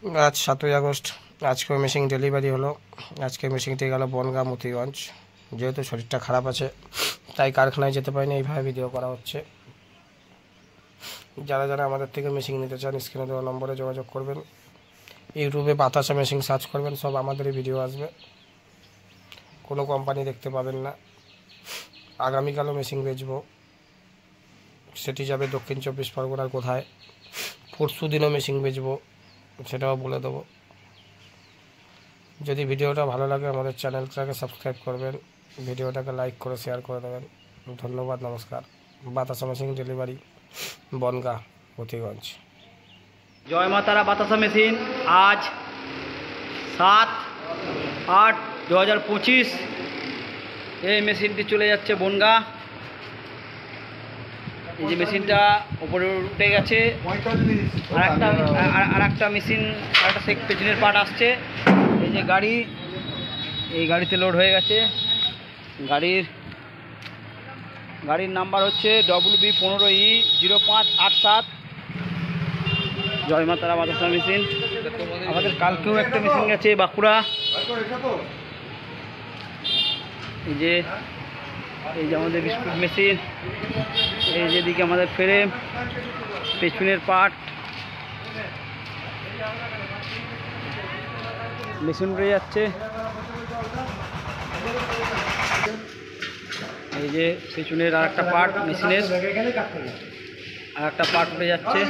आज 7 আগস্ট আজকে machine delivery হলো। আজকে মেশিনটি গেল বনগাঁ মতিগঞ্জ। যেহেতু শরীরটা খারাপ আছে তাই কারখানায় যেতে পারিনি, এইভাবে ভিডিও করা হচ্ছে। যারা যারা আমাদের থেকে মেশিন নিতে চান স্ক্রিনে দেওয়া নম্বরে যোগাযোগ করবেন। ইউটিউবে বাতাসা মেশিন সার্চ করবেন, সব আমাদেরই ভিডিও আসবে, কোনো কোম্পানি দেখতে পাবেন না। আগামীকালও মেশিন বেচবো, সেটি যাবে দক্ষিণ 24 পরগনার কোথায়। পরশু দিনও মেশিন বেচবো, সেটাও বলে দেবো। যদি ভিডিওটা ভালো লাগে আমাদের চ্যানেলটাকে সাবস্ক্রাইব করবেন, ভিডিওটাকে লাইক করে শেয়ার করে দেবেন। ধন্যবাদ, নমস্কার। বাতাসা মেশিন ডেলিভারি, বনগাঁ মতিগঞ্জ। জয় মা তারা বাতাসা মেশিন আজ 7/8/2025 এই মেশিনটি চলে যাচ্ছে বনগাঁ। এই যে মেশিনটা উপরে উঠে গেছে, আর একটা মেশিন, আরেকটা পেছনের পার্ট আসছে। এই যে গাড়ি, এই গাড়িতে লোড হয়ে গেছে। গাড়ির নাম্বার হচ্ছে WB15E0587। জয় মা তারা বাতাসা মেশিন। আমাদের কালকেও একটা মেশিন গেছে বাঁকুড়া। এই যে আমাদের বিস্কুট মেশিন, এই যেদিকে আমাদের ফ্রেম, পেছনের পার্ট, মেশিন উড়ে যাচ্ছে। এই যে পেছনের আর একটা পার্ট, মেশিনের আর একটা পার্ট উড়ে যাচ্ছে।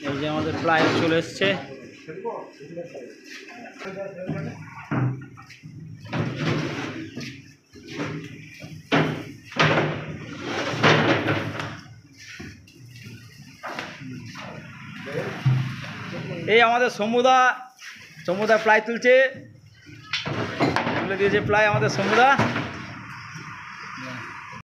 এই যে আমাদের প্লাই চলে এসছে। এই আমাদের সমুদা প্লাই তুলছে, তুলে দিয়েছে প্লাই আমাদের সমুদা।